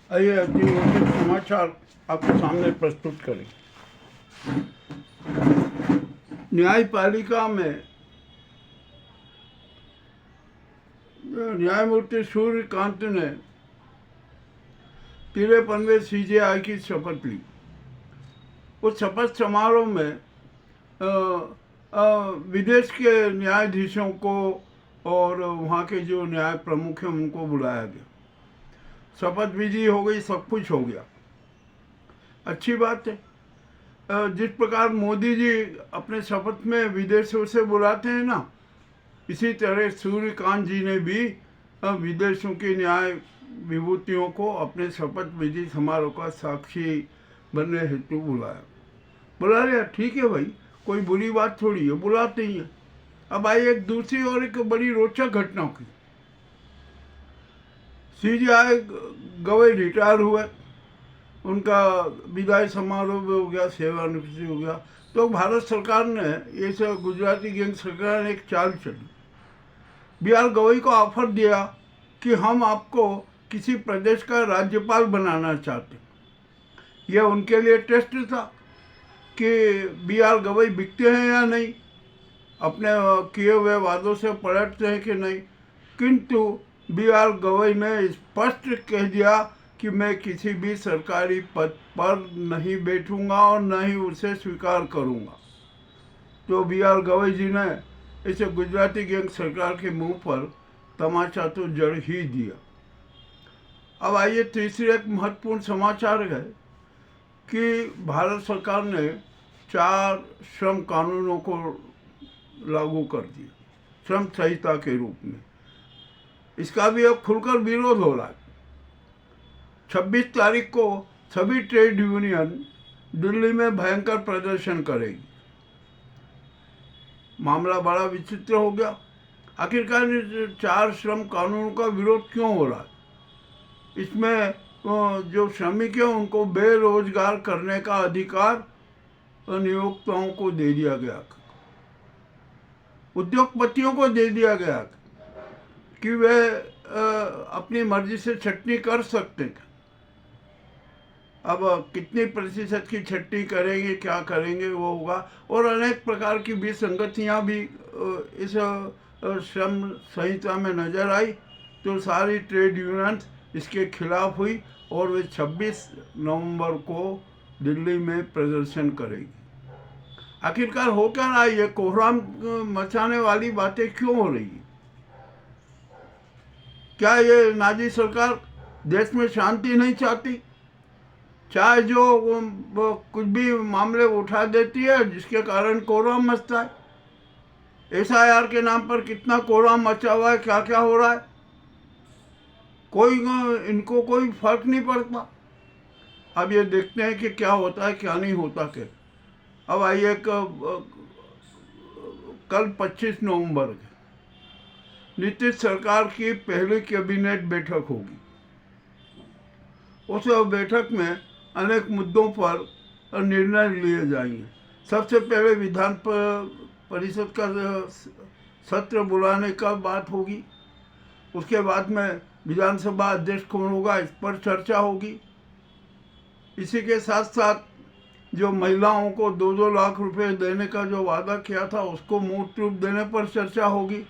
आइए अधिरोचित समाचार आपके सामने प्रस्तुत करें। न्यायपालिका में न्यायमूर्ति सूर्यकांत ने 53वें CJI की शपथ ली। उस शपथ समारोह में विदेश के न्यायाधीशों को और वहाँ के जो न्याय प्रमुख हैं उनको बुलाया गया। शपथ विधि हो गई, सब कुछ हो गया, अच्छी बात है। जिस प्रकार मोदी जी अपने शपथ में विदेशों से बुलाते हैं ना, इसी तरह सूर्यकांत जी ने भी विदेशों की न्याय विभूतियों को अपने शपथ विधि समारोह का साक्षी बनने हेतु बुला लिया। ठीक है भाई, कोई बुरी बात थोड़ी है, बुलाते ही हैं। अब आइए एक दूसरी और एक बड़ी रोचक घटना की। CJI गवई रिटायर हुए, उनका विदाई समारोह भी हो गया, सेवानिवृत्ति हो गया। तो भारत सरकार ने, ये सब गुजराती गैंग सरकार ने एक चाल चली। BR गवई को ऑफर दिया कि हम आपको किसी प्रदेश का राज्यपाल बनाना चाहते हैं। यह उनके लिए टेस्ट था कि BR गवई बिकते हैं या नहीं, अपने किए हुए वादों से पलटते हैं कि नहीं। किंतु BR गवई ने स्पष्ट कह दिया कि मैं किसी भी सरकारी पद पर नहीं बैठूंगा और न ही उसे स्वीकार करूंगा। तो BR गवई जी ने इसे गुजराती गैंग सरकार के मुंह पर तमाचा तो जड़ ही दिया। अब आइए तीसरे एक महत्वपूर्ण समाचार है कि भारत सरकार ने 4 श्रम कानूनों को लागू कर दिया, श्रम संहिता के रूप में। इसका भी अब खुलकर विरोध हो रहा है। 26 तारीख को सभी ट्रेड यूनियन दिल्ली में भयंकर प्रदर्शन करेगी। मामला बड़ा विचित्र हो गया। आखिरकार 4 श्रम कानूनों का विरोध क्यों हो रहा है? इसमें जो श्रमिक हैं उनको बेरोजगार करने का अधिकार नियोक्ताओं को दे दिया गया, उद्योगपतियों को दे दिया गया कि वे अपनी मर्जी से छटनी कर सकते हैं। अब कितनी प्रतिशत की छटनी करेंगे, क्या करेंगे, वो होगा। और अनेक प्रकार की विसंगतियाँ भी इस श्रम संहिता में नजर आई। तो सारी ट्रेड यूनियन इसके खिलाफ हुई और वे 26 नवंबर को दिल्ली में प्रदर्शन करेगी। आखिरकार हो क्या रहा है? ये कोहराम मचाने वाली बातें क्यों हो रही है? क्या ये नाजी सरकार देश में शांति नहीं चाहती? चाहे जो कुछ भी मामले उठा देती है जिसके कारण कोहराम मचता है। SIR के नाम पर कितना कोहराम मचा हुआ है, क्या क्या हो रहा है, इनको कोई फर्क नहीं पड़ता। अब ये देखते हैं कि क्या होता है, क्या नहीं होता। के अब आइए कल 25 नवंबर के नीतीश सरकार की पहली कैबिनेट बैठक होगी। उस बैठक में अनेक मुद्दों पर निर्णय लिए जाएंगे। सबसे पहले विधान परिषद का सत्र बुलाने का बात होगी। उसके बाद में विधानसभा अध्यक्ष कौन होगा, इस पर चर्चा होगी। इसी के साथ साथ जो महिलाओं को 2-2 लाख रुपए देने का जो वादा किया था उसको मूर्त रूप देने पर चर्चा होगी।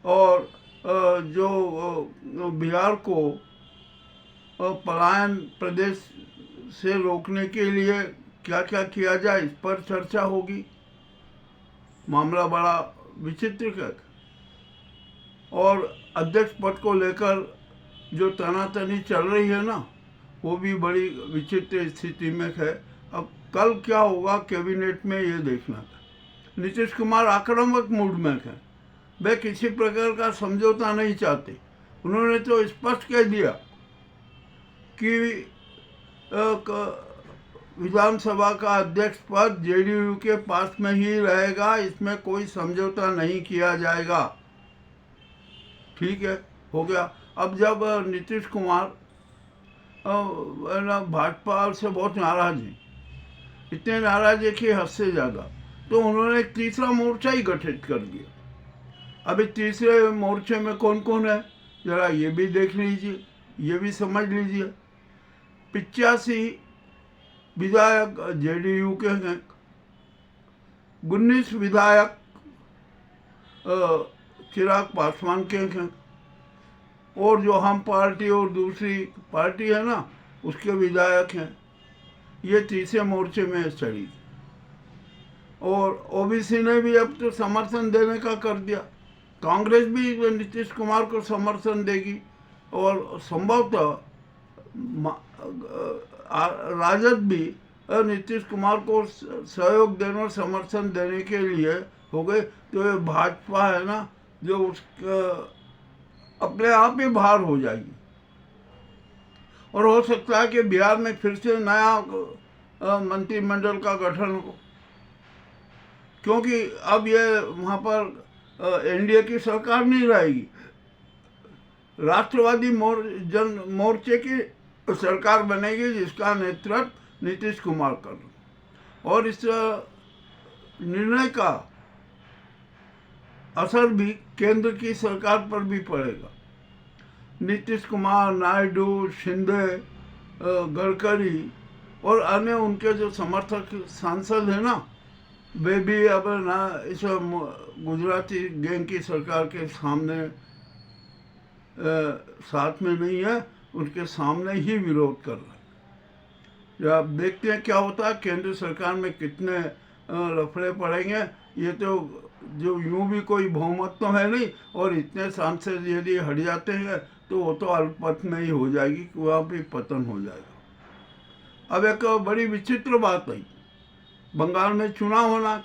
और जो बिहार को पलायन प्रदेश से रोकने के लिए क्या क्या किया जाए, इस पर चर्चा होगी। मामला बड़ा विचित्र है। और अध्यक्ष पद को लेकर जो तनातनी चल रही है ना, वो भी बड़ी विचित्र स्थिति में है। अब कल क्या होगा कैबिनेट में, ये देखना था। नीतीश कुमार आक्रामक मूड में है। वे किसी प्रकार का समझौता नहीं चाहते। उन्होंने तो स्पष्ट कह दिया कि विधानसभा का अध्यक्ष पद JDU के पास में ही रहेगा, इसमें कोई समझौता नहीं किया जाएगा। ठीक है, हो गया। अब जब नीतीश कुमार भाजपा से बहुत नाराज हैं, इतने नाराज है कि हद से ज़्यादा, तो उन्होंने एक तीसरा मोर्चा ही गठित कर दिया। अभी तीसरे मोर्चे में कौन कौन है, जरा ये भी देख लीजिए। ये भी समझ लीजिए। 85 विधायक जेडीयू के हैं, 19 विधायक चिराग पासवान के हैं, और जो हम पार्टी और दूसरी पार्टी है ना उसके विधायक हैं। ये तीसरे मोर्चे में चढ़ी। और ओबीसी ने भी अब तो समर्थन देने का कर दिया। कांग्रेस भी नीतीश कुमार को समर्थन देगी, और संभवतः राजद भी नीतीश कुमार को सहयोग देने और समर्थन देने के लिए हो गए। तो ये भाजपा है ना जो उसका अपने आप ही बाहर हो जाएगी। और हो सकता है कि बिहार में फिर से नया मंत्रिमंडल का गठन हो, क्योंकि अब ये वहाँ पर एनडीए की सरकार नहीं रहेगी, राष्ट्रवादी मोर्चे की सरकार बनेगी, जिसका नेतृत्व नीतीश कुमार कर रहे। और इस निर्णय का असर भी केंद्र की सरकार पर भी पड़ेगा। नीतीश कुमार, नायडू, शिंदे, गडकरी और अन्य उनके जो समर्थक सांसद हैं ना, वे भी अब ना इस गुजराती गैंग की सरकार के सामने साथ में नहीं है, उनके सामने ही विरोध कर रहे हैं। जब आप देखते हैं क्या होता है, केंद्र सरकार में कितने लफड़े पड़ेंगे। ये तो जो यूं भी कोई बहुमत तो है नहीं, और इतने सांसद यदि हट जाते हैं तो वो तो अल्पमत में ही हो जाएगी, वहाँ भी पतन हो जाएगा। अब एक बड़ी विचित्र बात है, बंगाल में चुनाव होना,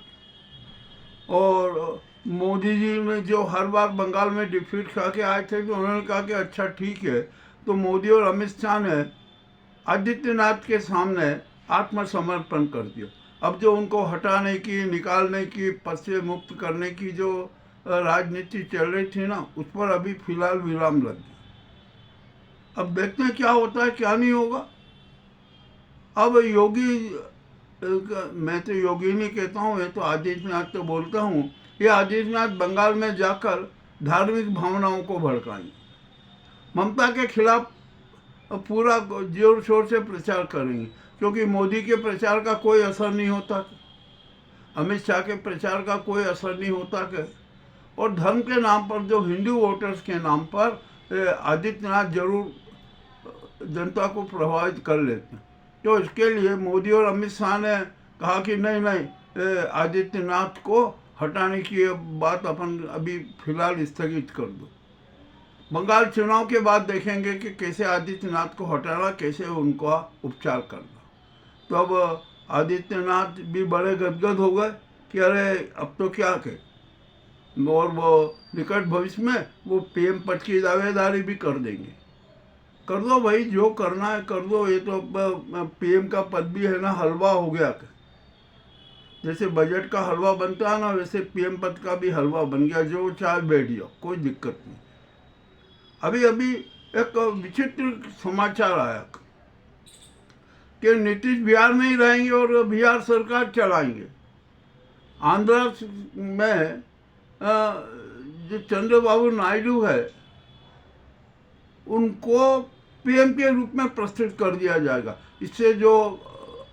और मोदी जी ने जो हर बार बंगाल में डिफीट खा के आए थे, तो उन्होंने कहा कि अच्छा ठीक है। तो मोदी और अमित शाह ने आदित्यनाथ के सामने आत्मसमर्पण कर दिया। अब जो उनको हटाने की, निकालने की, पद से मुक्त करने की जो राजनीति चल रही थी ना, उस पर अभी फिलहाल विराम लग गया। अब देखते हैं क्या होता है, क्या नहीं होगा। अब योगी, मैं तो योगी नहीं कहता हूँ, ये तो आदित्यनाथ तो बोलता हूँ। ये आदित्यनाथ बंगाल में जाकर धार्मिक भावनाओं को भड़काएंगे, ममता के खिलाफ पूरा जोर शोर से प्रचार करेंगे, क्योंकि मोदी के प्रचार का कोई असर नहीं होता, अमित शाह के प्रचार का कोई असर नहीं होता के। और धर्म के नाम पर, जो हिंदू वोटर्स के नाम पर आदित्यनाथ जरूर जनता को प्रभावित कर लेते हैं। तो इसके लिए मोदी और अमित शाह ने कहा कि नहीं नहीं, आदित्यनाथ को हटाने की बात अपन अभी फिलहाल स्थगित कर दो। बंगाल चुनाव के बाद देखेंगे कि कैसे आदित्यनाथ को हटाना, कैसे उनका उपचार करना। तो अब आदित्यनाथ भी बड़े गदगद हो गए कि अरे अब तो क्या कहें, और वो निकट भविष्य में वो पीएम पद की दावेदारी भी कर देंगे। कर दो भाई, जो करना है कर दो। ये तो पीएम का पद भी है ना हलवा हो गया। जैसे बजट का हलवा बनता है ना, वैसे पीएम पद का भी हलवा बन गया, जो चाहे बैठ जाओ, कोई दिक्कत नहीं। अभी अभी एक विचित्र समाचार आया कि नीतीश बिहार में ही रहेंगे और बिहार सरकार चलाएंगे। आंध्र में जो चंद्रबाबू नायडू है, उनको पीएम के रूप में प्रस्तुत कर दिया जाएगा। इससे जो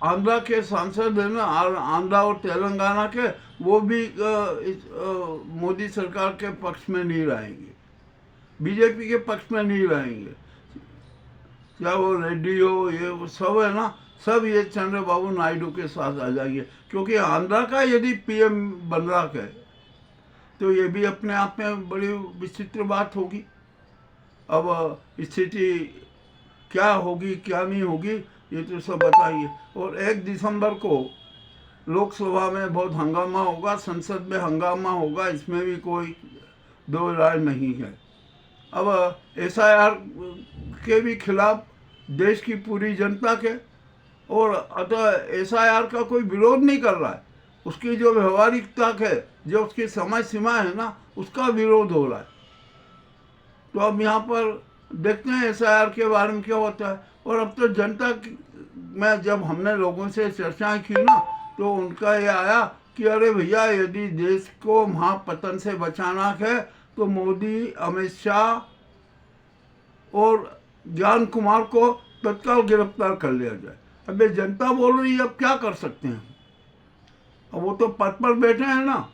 आंध्रा के सांसद हैं ना, आंध्रा और तेलंगाना के, वो भी मोदी सरकार के पक्ष में नहीं रहेंगे, बीजेपी के पक्ष में नहीं रहेंगे। क्या वो रेड्डी हो, ये वो सब है ना, सब ये चंद्रबाबू नायडू के साथ आ जाएंगे। क्योंकि आंध्रा का यदि पीएम बन रहा है तो ये भी अपने आप में बड़ी विचित्र बात होगी। अब स्थिति क्या होगी क्या नहीं होगी, ये तो सब बताइए। और 1 दिसंबर को लोकसभा में बहुत हंगामा होगा, संसद में हंगामा होगा, इसमें भी कोई दो राय नहीं है। अब एसआईआर के भी खिलाफ देश की पूरी जनता के, और अतः एसआईआर का कोई विरोध नहीं कर रहा है, उसकी जो व्यवहारिकता है, जो उसकी समय सीमा है ना, उसका विरोध हो रहा है। तो अब यहाँ पर देखते हैं एसआईआर के बारे में क्या होता है। और अब तो जनता में जब हमने लोगों से चर्चाएं की ना, तो उनका ये आया कि अरे भैया, यदि देश को महापतन से बचाना है तो मोदी, अमित शाह और ज्ञान कुमार को तत्काल गिरफ्तार कर लिया जाए। अब ये जनता बोल रही है, अब क्या कर सकते हैं? अब वो तो पद पर बैठे हैं ना,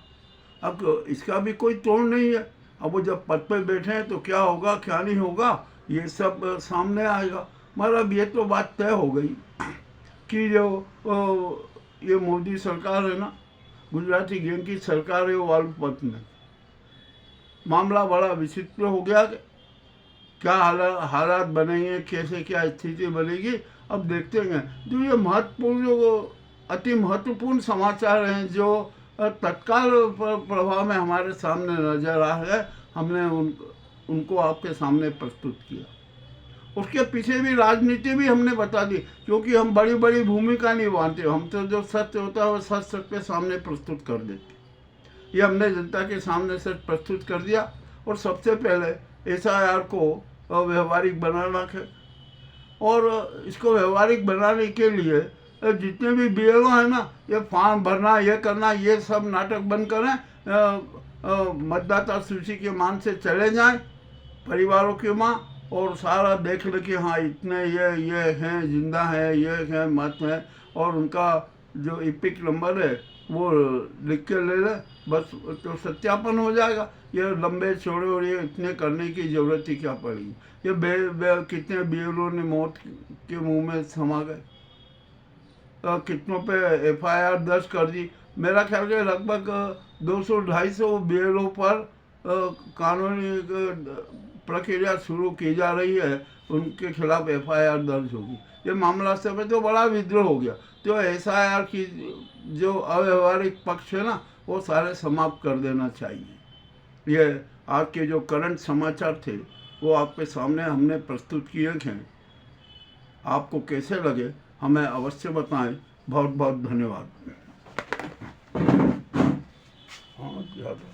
अब तो इसका भी कोई तोड़ नहीं है। अब वो जब पद पर बैठे हैं तो क्या होगा क्या नहीं होगा ये सब सामने आएगा। मगर अब ये तो बात तय हो गई कि जो ये मोदी सरकार है ना, गुजराती गैंग की सरकार है, वो वालपत में मामला बड़ा विचित्र हो गया। क्या हालात बनेंगे, कैसे क्या स्थिति बनेगी, अब देखते हैं। जो ये महत्वपूर्ण, जो अति महत्वपूर्ण समाचार हैं जो तत्काल प्रभाव में हमारे सामने नजर आ रहे हैं, हमने उनको आपके सामने प्रस्तुत किया। उसके पीछे भी राजनीति भी हमने बता दी, क्योंकि हम बड़ी बड़ी भूमिका नहीं मानते। हम तो जो सत्य होता है वो सच के सामने प्रस्तुत कर देते। ये हमने जनता के सामने सच प्रस्तुत कर दिया। और सबसे पहले SIR को व्यवहारिक बनाना है, और इसको व्यवहारिक बनाने के लिए जितने भी BLO हैं ना, ये फॉर्म भरना, ये करना, ये सब नाटक बंद करें। मतदाता सूची के मान से चले जाएं, परिवारों के माँ, और सारा देख ले कि हाँ इतने ये हैं, जिंदा हैं, ये हैं, मत हैं, और उनका जो इपिक नंबर है वो लिख के ले ले, बस तो सत्यापन हो जाएगा। ये लंबे चौड़े और ये इतने करने की ज़रूरत ही क्या पड़ेगी? ये कितने BLO ने मौत के मुंह में समा गए, कितनों पे FIR दर्ज कर दी। मेरा ख्याल है लगभग 200-250 BLO पर कानूनी प्रक्रिया शुरू की जा रही है, उनके खिलाफ FIR दर्ज होगी। ये मामला से तो बड़ा विद्रोह हो गया। तो SIR की जो अव्यवहारिक पक्ष है ना, वो सारे समाप्त कर देना चाहिए। ये आज के जो करंट समाचार थे वो आपके सामने हमने प्रस्तुत किए हैं। आपको कैसे लगे हमें अवश्य बताएं। बहुत बहुत धन्यवाद। हाँ, ज़्यादा